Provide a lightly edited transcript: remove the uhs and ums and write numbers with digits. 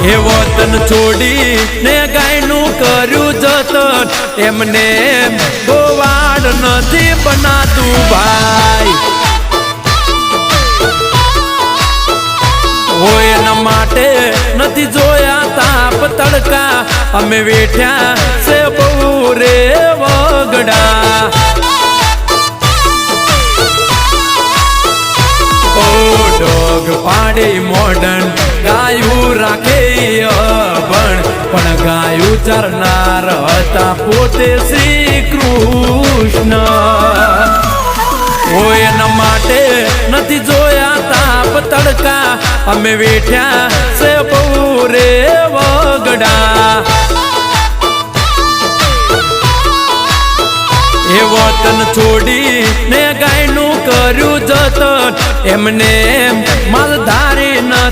એ વતન છોડી ને ગાયનું કર્યું જતન એમને ગોવાડ નથી બનાતું ભાઈ હોય એના માટે નથી જોયા તાપ તડકા અમે વેઠ્યા છે બહુ રે વગડા ઓ ડોગ પાડે મોડર્ન ગાયું રાખે પણ ગાયું ચરનાર હતા પોતે શ્રી કૃષ્ણ હોય એના માટે નથી જોયા તાપ તડકા અમે વેઠ્યા છે બહુ રે વગડા એ વતન છોડી ને ગાયનું કર્યું જતન એમને માલધારી નથી